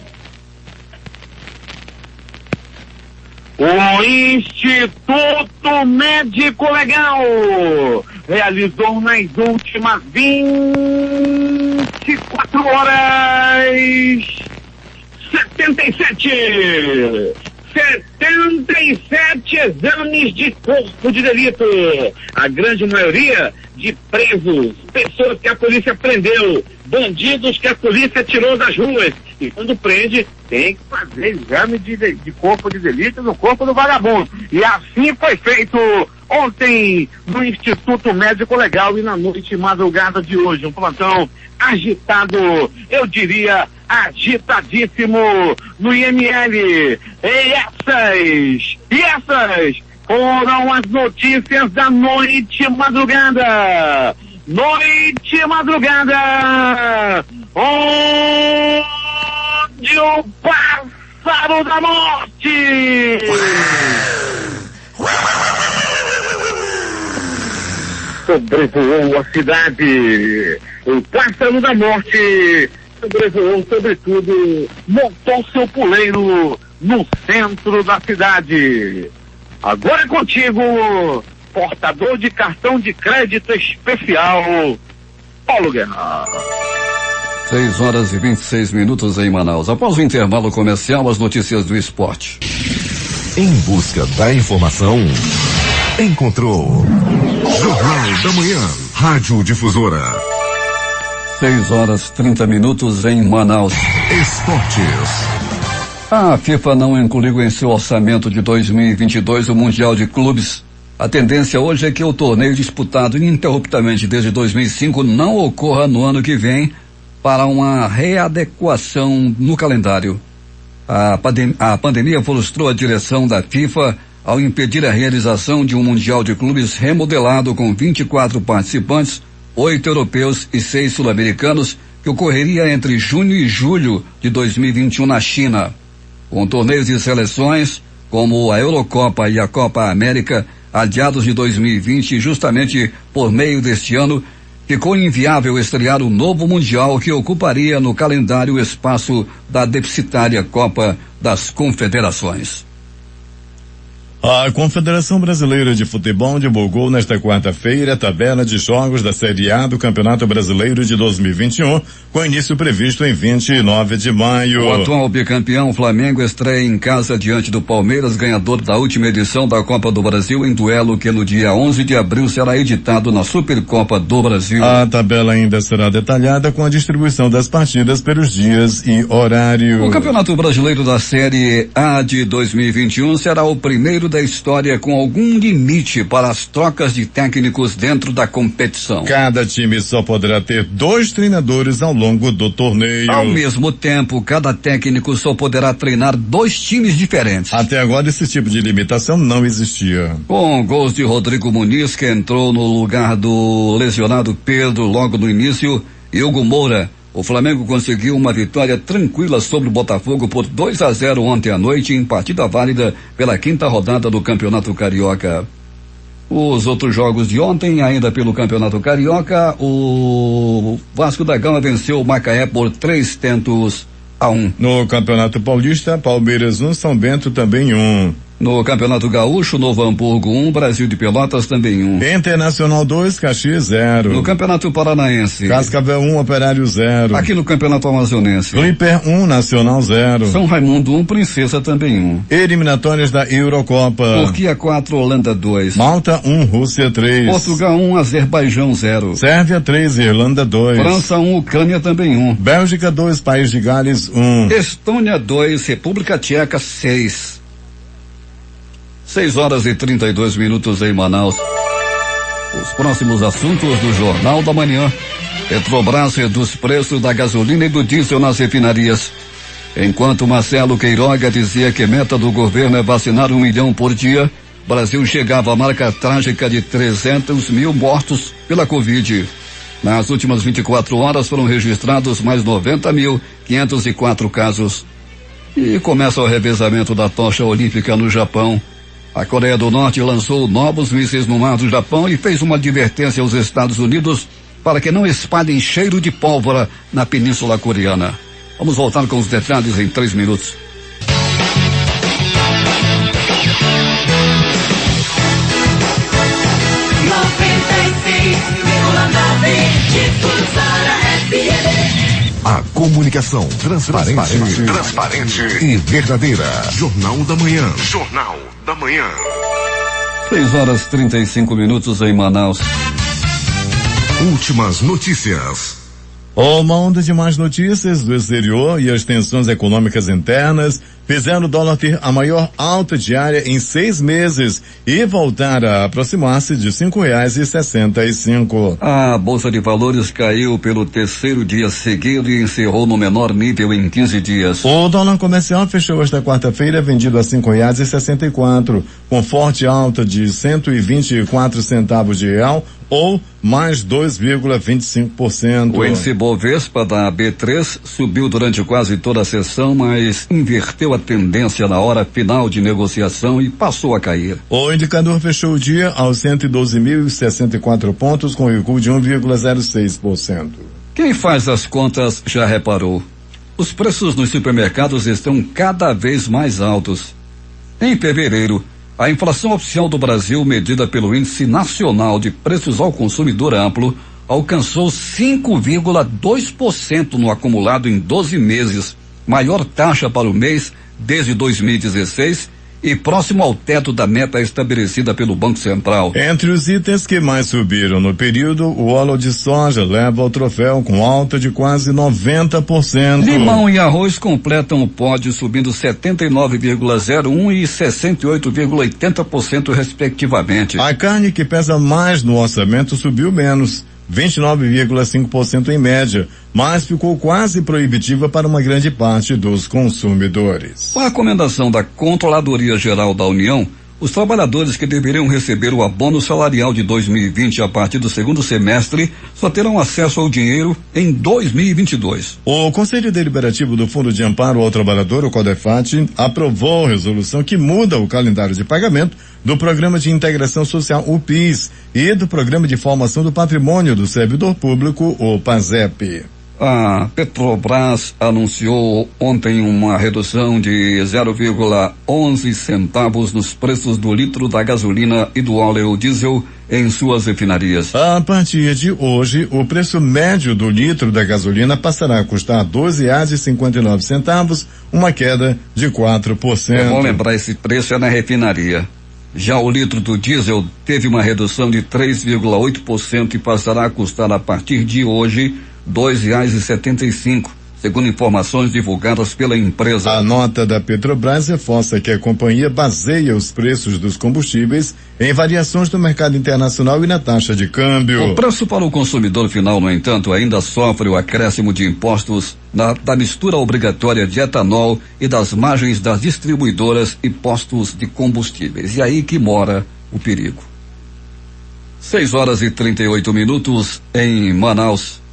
O Instituto Médico Legal realizou nas últimas 24 horas 77 exames de corpo de delito. A grande maioria de presos, pessoas que a polícia prendeu, bandidos que a polícia tirou das ruas. E quando prende, tem que fazer exame de corpo de delito no corpo do vagabundo. E assim foi feito ontem no Instituto Médico Legal e na noite e madrugada de hoje. Um plantão agitado, eu diria agitadíssimo no IML. E essas foram as notícias da noite e madrugada. Noite e madrugada, onde o pássaro da morte sobrevoou a cidade. O pássaro da morte sobrevoou, sobretudo, montou seu puleiro no centro da cidade. Agora é contigo, portador de cartão de crédito especial, Paulo Guerra. 6h26 em Manaus. Após o intervalo comercial, as notícias do esporte. Em busca da informação, encontrou Jornal da Manhã, Rádio Difusora. 6h30 em Manaus. Esportes. A FIFA não incluiu em seu orçamento de 2022 o Mundial de Clubes. A tendência hoje é que o torneio disputado ininterruptamente desde 2005 não ocorra no ano que vem para uma readequação no calendário. A pandemia frustrou a direção da FIFA ao impedir a realização de um Mundial de Clubes remodelado com 24 participantes, 8 europeus e 6 sul-americanos, que ocorreria entre junho e julho de 2021 na China. Com torneios de seleções, como a Eurocopa e a Copa América, adiados de 2020 justamente por meio deste ano, ficou inviável estrear o novo Mundial que ocuparia no calendário o espaço da deficitária Copa das Confederações. A Confederação Brasileira de Futebol divulgou nesta quarta-feira a tabela de jogos da Série A do Campeonato Brasileiro de 2021, com início previsto em 29 de maio. O atual bicampeão Flamengo estreia em casa diante do Palmeiras, ganhador da última edição da Copa do Brasil, em duelo que no dia 11 de abril será editado na Supercopa do Brasil. A tabela ainda será detalhada com a distribuição das partidas pelos dias e horário. O Campeonato Brasileiro da Série A de 2021 será o primeiro da história com algum limite para as trocas de técnicos dentro da competição. Cada time só poderá ter 2 treinadores ao longo do torneio. Ao mesmo tempo, cada técnico só poderá treinar 2 times diferentes. Até agora esse tipo de limitação não existia. Com gols de Rodrigo Muniz, que entrou no lugar do lesionado Pedro logo no início, e Hugo Moura, o Flamengo conseguiu uma vitória tranquila sobre o Botafogo por 2-0 ontem à noite em partida válida pela 5ª rodada do Campeonato Carioca. Os outros jogos de ontem, ainda pelo Campeonato Carioca, o Vasco da Gama venceu o Macaé por 3-1. No Campeonato Paulista, Palmeiras 1, São Bento também 1. No Campeonato Gaúcho, Novo Hamburgo 1, Brasil de Pelotas também 1. Internacional 2, Caxias 0. No Campeonato Paranaense, Cascavel 1, Operário 0. Aqui no Campeonato Amazonense, Clipper 1, Nacional 0. São Raimundo 1, Princesa também 1. Eliminatórias da Eurocopa. Turquia 4, Holanda 2. Malta 1, Rússia 3. Portugal 1, Azerbaijão 0. Sérvia 3, Irlanda 2. França 1, Ucrânia também 1. Bélgica 2, País de Gales 1. Estônia 2, República Tcheca 6. 6h32 em Manaus. Os próximos assuntos do Jornal da Manhã. Petrobras reduz preços da gasolina e do diesel nas refinarias. Enquanto Marcelo Queiroga dizia que a meta do governo é vacinar 1 milhão por dia, Brasil chegava à marca trágica de 300 mil mortos pela Covid. Nas últimas 24 horas foram registrados mais 90.504 casos. E começa o revezamento da tocha olímpica no Japão. A Coreia do Norte lançou novos mísseis no mar do Japão e fez uma advertência aos Estados Unidos para que não espalhem cheiro de pólvora na Península Coreana. Vamos voltar com os detalhes em 3 minutos. A comunicação transparente e verdadeira. Jornal da Manhã. Jornal da Manhã. 6h35 em Manaus. Últimas notícias. Uma onda de más notícias do exterior e as tensões econômicas internas fizeram o dólar ter a maior alta diária em 6 meses e voltar a aproximar-se de R$5,65. A Bolsa de Valores caiu pelo 3º dia seguido e encerrou no menor nível em 15 dias. O dólar comercial fechou esta quarta-feira vendido a R$5,64, com forte alta de 124 centavos de real ou mais 2,25%. O índice Bovespa da B3 subiu durante quase toda a sessão, mas inverteu a tendência na hora final de negociação e passou a cair. O indicador fechou o dia aos 112.064 pontos, com recuo de 1,06%. Quem faz as contas já reparou. Os preços nos supermercados estão cada vez mais altos. Em fevereiro, a inflação oficial do Brasil, medida pelo Índice Nacional de Preços ao Consumidor Amplo, alcançou 5,2% no acumulado em 12 meses, maior taxa para o mês desde 2016 e próximo ao teto da meta estabelecida pelo Banco Central. Entre os itens que mais subiram no período, o óleo de soja leva o troféu com alta de quase 90%. Limão e arroz completam o pódio, subindo 79,01% e 68,80% respectivamente. A carne, que pesa mais no orçamento, subiu menos, 29,5% em média, mas ficou quase proibitiva para uma grande parte dos consumidores. Com a recomendação da Controladoria Geral da União, os trabalhadores que deveriam receber o abono salarial de 2020 a partir do 2º semestre só terão acesso ao dinheiro em 2022. O Conselho Deliberativo do Fundo de Amparo ao Trabalhador, o CODEFAT, aprovou a resolução que muda o calendário de pagamento do Programa de Integração Social, o PIS, e do Programa de Formação do Patrimônio do Servidor Público, o PASEP. A Petrobras anunciou ontem uma redução de 0,11 centavos nos preços do litro da gasolina e do óleo diesel em suas refinarias. A partir de hoje, o preço médio do litro da gasolina passará a custar R$12,59, uma queda de 4%. É bom lembrar, esse preço é na refinaria. Já o litro do diesel teve uma redução de 3,8% e passará a custar a partir de hoje R$2,75, segundo informações divulgadas pela empresa. A nota da Petrobras reforça que a companhia baseia os preços dos combustíveis em variações do mercado internacional e na taxa de câmbio. O preço para o consumidor final, no entanto, ainda sofre o acréscimo de impostos da mistura obrigatória de etanol e das margens das distribuidoras e postos de combustíveis. E aí que mora o perigo. 6h38 em Manaus.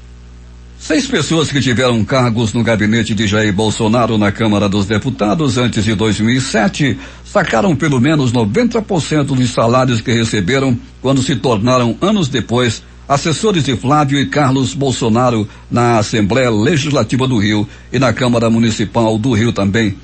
6 pessoas que tiveram cargos no gabinete de Jair Bolsonaro na Câmara dos Deputados antes de 2007 sacaram pelo menos 90% dos salários que receberam quando se tornaram, anos depois, assessores de Flávio e Carlos Bolsonaro na Assembleia Legislativa do Rio e na Câmara Municipal do Rio também.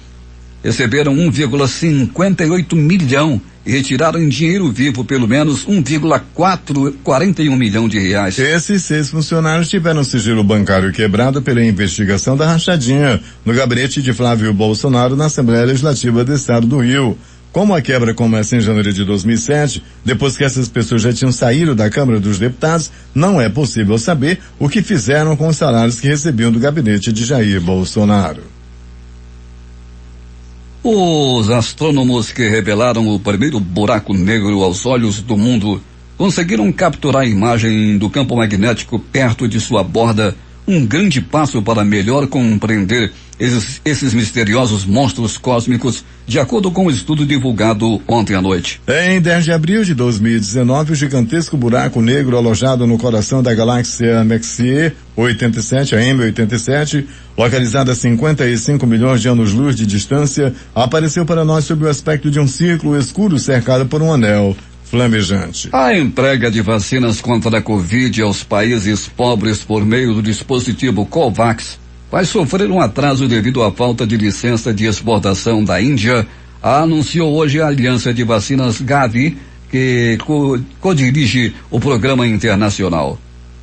Receberam 1,58 milhão e retiraram em dinheiro vivo pelo menos 1,41 milhão de reais. Esses 6 funcionários tiveram sigilo bancário quebrado pela investigação da rachadinha no gabinete de Flávio Bolsonaro na Assembleia Legislativa do Estado do Rio. Como a quebra começa em janeiro de 2007, depois que essas pessoas já tinham saído da Câmara dos Deputados, não é possível saber o que fizeram com os salários que recebiam do gabinete de Jair Bolsonaro. Os astrônomos que revelaram o primeiro buraco negro aos olhos do mundo conseguiram capturar a imagem do campo magnético perto de sua borda, um grande passo para melhor compreender esses misteriosos monstros cósmicos, de acordo com o estudo divulgado ontem à noite. Em 10 de abril de 2019, o gigantesco buraco negro alojado no coração da galáxia Messier 87, a M87, localizada a 55 milhões de anos-luz de distância, apareceu para nós sob o aspecto de um círculo escuro cercado por um anel flamejante. A entrega de vacinas contra a Covid aos países pobres por meio do dispositivo COVAX vai sofrer um atraso devido à falta de licença de exportação da Índia, anunciou hoje a Aliança de Vacinas Gavi, que co-dirige o programa internacional.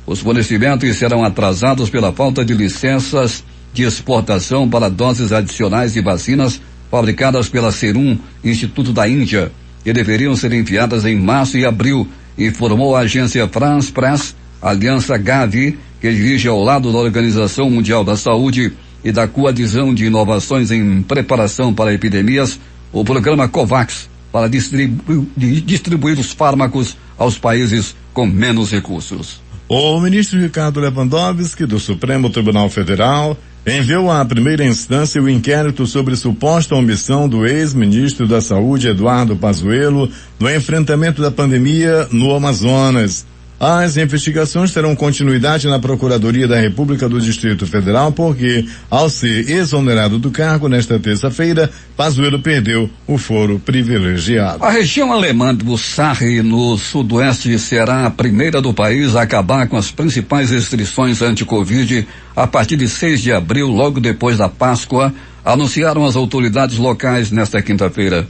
Os fornecimentos serão atrasados pela falta de licenças de exportação para doses adicionais de vacinas fabricadas pela Serum, Instituto da Índia, que deveriam ser enviadas em março e abril, informou a agência France Press. A Aliança Gavi, que dirige ao lado da Organização Mundial da Saúde e da Coalizão de Inovações em Preparação para Epidemias, o programa COVAX, para distribuir os fármacos aos países com menos recursos. O ministro Ricardo Lewandowski, do Supremo Tribunal Federal, enviou à primeira instância o inquérito sobre suposta omissão do ex-ministro da Saúde, Eduardo Pazuello, no enfrentamento da pandemia no Amazonas. As investigações terão continuidade na Procuradoria da República do Distrito Federal, porque, ao ser exonerado do cargo nesta terça-feira, Pazuello perdeu o foro privilegiado. A região alemã do Sarre, no sudoeste, será a primeira do país a acabar com as principais restrições anti-Covid a partir de 6 de abril, logo depois da Páscoa, anunciaram as autoridades locais nesta quinta-feira.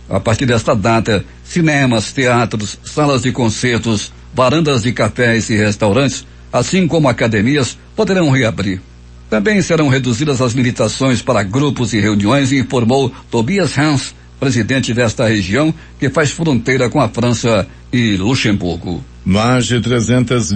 A partir desta data, cinemas, teatros, salas de concertos, varandas de cafés e restaurantes, assim como academias, poderão reabrir. Também serão reduzidas as limitações para grupos e reuniões, informou Tobias Hans, presidente desta região, que faz fronteira com a França e Luxemburgo. Mais de 300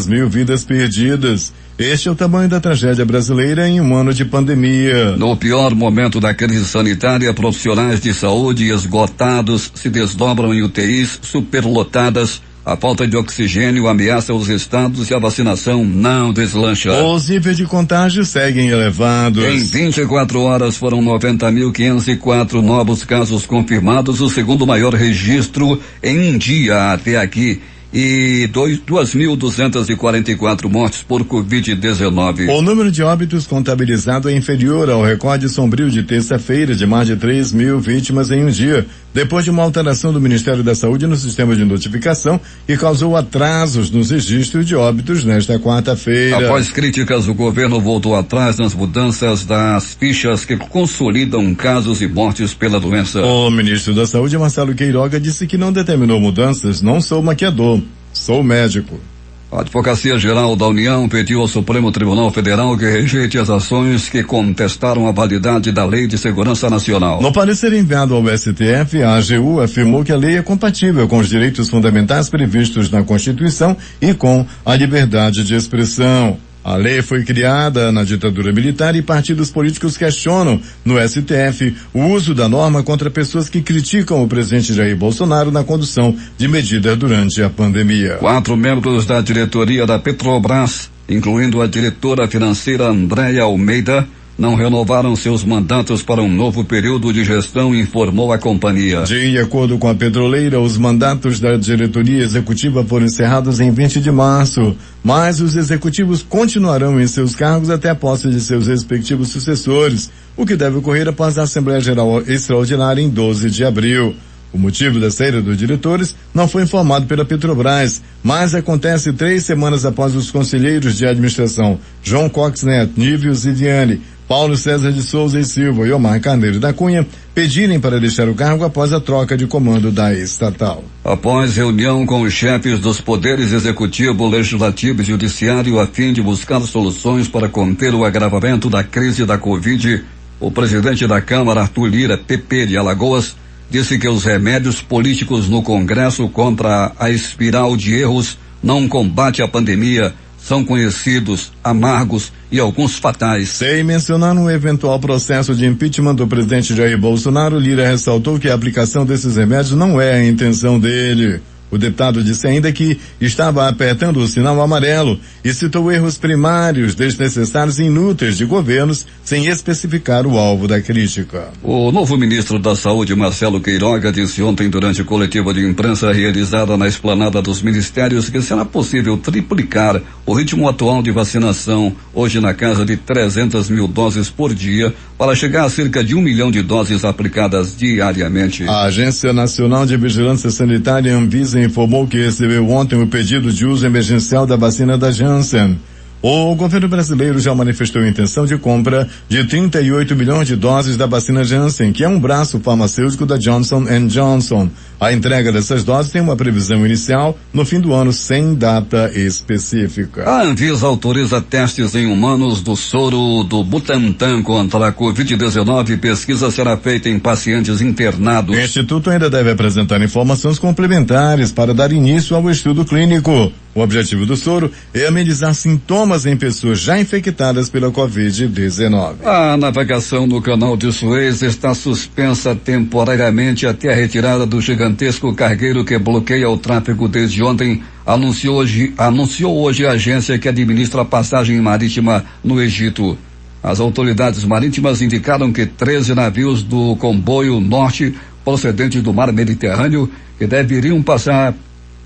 mil vidas perdidas. Este é o tamanho da tragédia brasileira em um ano de pandemia. No pior momento da crise sanitária, profissionais de saúde esgotados se desdobram em UTIs superlotadas. A falta de oxigênio ameaça os estados e a vacinação não deslancha. Os níveis de contágio seguem elevados. Em 24 horas foram 90.504 novos casos confirmados, o segundo maior registro em um dia até aqui. e 2.244 mortes por Covid-19. O número de óbitos contabilizado é inferior ao recorde sombrio de terça-feira, de mais de 3 mil vítimas em um dia, depois de uma alteração do Ministério da Saúde no sistema de notificação que causou atrasos nos registros de óbitos nesta quarta-feira. Após críticas, o governo voltou atrás nas mudanças das fichas que consolidam casos e mortes pela doença. O ministro da Saúde, Marcelo Queiroga, disse que não determinou mudanças. Não sou maquiador, sou médico. A Advocacia Geral da União pediu ao Supremo Tribunal Federal que rejeite as ações que contestaram a validade da Lei de Segurança Nacional. No parecer enviado ao STF, a AGU afirmou que a lei é compatível com os direitos fundamentais previstos na Constituição e com a liberdade de expressão. A lei foi criada na ditadura militar e partidos políticos questionam no STF o uso da norma contra pessoas que criticam o presidente Jair Bolsonaro na condução de medidas durante a pandemia. 4 membros da diretoria da Petrobras, incluindo a diretora financeira Andréia Almeida, não renovaram seus mandatos para um novo período de gestão, informou a companhia. De acordo com a petroleira, os mandatos da diretoria executiva foram encerrados em 20 de março, mas os executivos continuarão em seus cargos até a posse de seus respectivos sucessores, o que deve ocorrer após a Assembleia Geral Extraordinária em 12 de abril. O motivo da saída dos diretores não foi informado pela Petrobras, mas acontece 3 semanas após os conselheiros de administração João Cox Neto, Nívio Ziviani, Paulo César de Souza e Silva e Omar Carneiro da Cunha pedirem para deixar o cargo após a troca de comando da estatal. Após reunião com os chefes dos poderes executivo, legislativo e judiciário a fim de buscar soluções para conter o agravamento da crise da Covid, o presidente da Câmara, Arthur Lira, PP de Alagoas, disse que os remédios políticos no Congresso contra a espiral de erros não combate a pandemia, são conhecidos, amargos e alguns fatais. Sem mencionar um eventual processo de impeachment do presidente Jair Bolsonaro, Lira ressaltou que a aplicação desses remédios não é a intenção dele. O deputado disse ainda que estava apertando o sinal amarelo e citou erros primários, desnecessários e inúteis de governos, sem especificar o alvo da crítica. O novo ministro da Saúde, Marcelo Queiroga, disse ontem durante coletiva de imprensa realizada na esplanada dos ministérios que será possível triplicar o ritmo atual de vacinação, hoje na casa de 300 mil doses por dia, para chegar a cerca de 1 milhão de doses aplicadas diariamente. A Agência Nacional de Vigilância Sanitária, Anvisa, informou que recebeu ontem o pedido de uso emergencial da vacina da Janssen. O governo brasileiro já manifestou a intenção de compra de 38 milhões de doses da vacina Janssen, que é um braço farmacêutico da Johnson & Johnson. A entrega dessas doses tem uma previsão inicial no fim do ano, sem data específica. A Anvisa autoriza testes em humanos do soro do Butantan contra a Covid-19. Pesquisa será feita em pacientes internados. O Instituto ainda deve apresentar informações complementares para dar início ao estudo clínico. O objetivo do soro é amenizar sintomas em pessoas já infectadas pela Covid-19. A navegação no canal de Suez está suspensa temporariamente até a retirada do gigantesco cargueiro que bloqueia o tráfego desde ontem, anunciou hoje a agência que administra a passagem marítima no Egito. As autoridades marítimas indicaram que 13 navios do comboio norte procedentes do mar Mediterrâneo que deveriam passar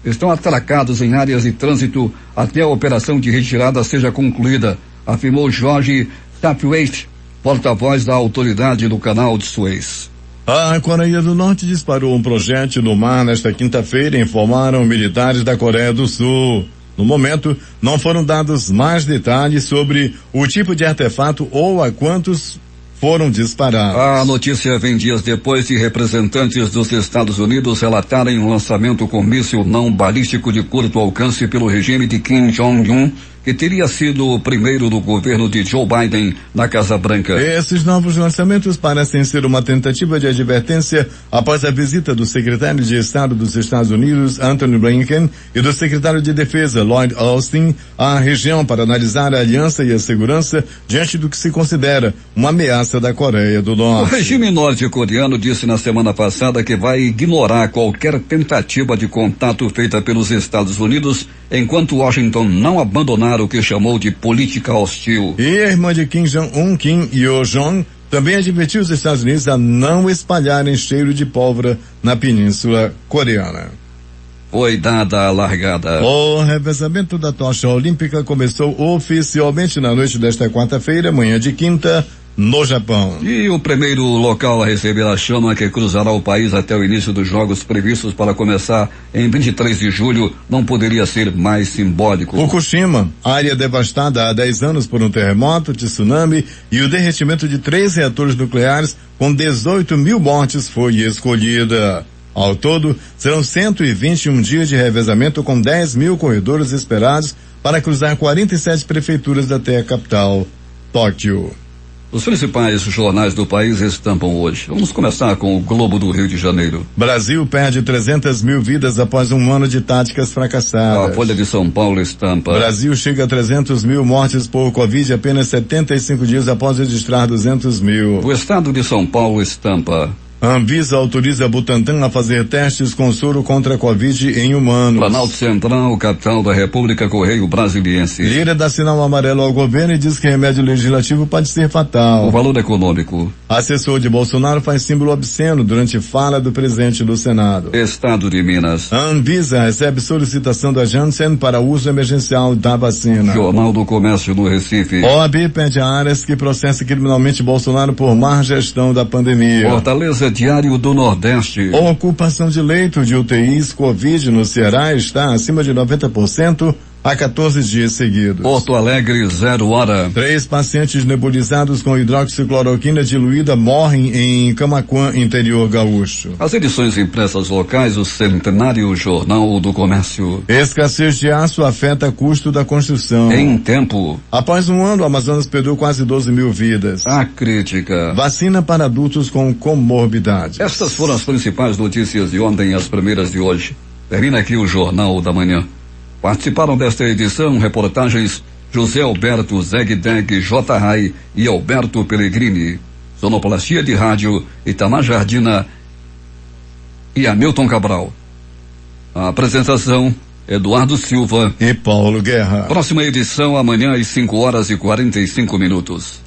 estão atracados em áreas de trânsito até a operação de retirada seja concluída, afirmou Jorge Tapwaite, porta-voz da autoridade do canal de Suez. A Coreia do Norte disparou um projétil no mar nesta quinta-feira, informaram militares da Coreia do Sul. No momento, não foram dados mais detalhes sobre o tipo de artefato ou a quantos foram disparados. A notícia vem dias depois de representantes dos Estados Unidos relatarem um lançamento com míssil não balístico de curto alcance pelo regime de Kim Jong-un, que teria sido o primeiro do governo de Joe Biden na Casa Branca. Esses novos lançamentos parecem ser uma tentativa de advertência após a visita do secretário de Estado dos Estados Unidos, Antony Blinken, e do secretário de Defesa, Lloyd Austin, à região para analisar a aliança e a segurança diante do que se considera uma ameaça da Coreia do Norte. O regime norte-coreano disse na semana passada que vai ignorar qualquer tentativa de contato feita pelos Estados Unidos enquanto Washington não abandonar o que chamou de política hostil. E a irmã de Kim Jong-un, Kim Yo-jong, também advertiu os Estados Unidos a não espalharem cheiro de pólvora na Península Coreana. Foi dada a largada. O revezamento da tocha olímpica começou oficialmente na noite desta quarta-feira, manhã de quinta, no Japão. E o primeiro local a receber a chama que cruzará o país até o início dos Jogos previstos para começar em 23 de julho não poderia ser mais simbólico. Fukushima, área devastada há 10 anos por um terremoto, tsunami e o derretimento de 3 reatores nucleares com 18 mil mortes, foi escolhida. Ao todo, serão 121 dias de revezamento com 10 mil corredores esperados para cruzar 47 prefeituras da capital, Tóquio. Os principais jornais do país estampam hoje. Vamos começar com o Globo do Rio de Janeiro. Brasil perde 300 mil vidas após um ano de táticas fracassadas. A Folha de São Paulo estampa. Brasil chega a 300 mil mortes por Covid apenas 75 dias após registrar 200 mil. O Estado de São Paulo estampa. A Anvisa autoriza a Butantan a fazer testes com soro contra a Covid em humanos. Planalto Central, capital da República, Correio Brasiliense. Lira dá sinal amarelo ao governo e diz que remédio legislativo pode ser fatal. O valor econômico. Assessor de Bolsonaro faz símbolo obsceno durante fala do presidente do Senado. Estado de Minas. A Anvisa recebe solicitação da Janssen para uso emergencial da vacina. Jornal do Comércio do Recife. OAB pede a Aras que processe criminalmente Bolsonaro por má gestão da pandemia. Fortaleza Diário do Nordeste. A ocupação de leito de UTIs Covid no Ceará está acima de 90% há 14 dias seguidos. Porto Alegre, 0 hora. 3 pacientes nebulizados com hidroxicloroquina diluída morrem em Camaquã, interior gaúcho. As edições impressas locais, o Centenário Jornal do Comércio. Escassez de aço afeta custo da construção. Em tempo. Após um ano, o Amazonas perdeu quase 12 mil vidas. A crítica. Vacina para adultos com comorbidades. Estas foram as principais notícias de ontem e as primeiras de hoje. Termina aqui o Jornal da Manhã. Participaram desta edição reportagens José Alberto Zegdeg J. Rai e Alberto Pellegrini. Sonoplastia de rádio Itamar Jardina e Hamilton Cabral. A apresentação Eduardo Silva e Paulo Guerra. Próxima edição amanhã às 5 horas e 45 minutos.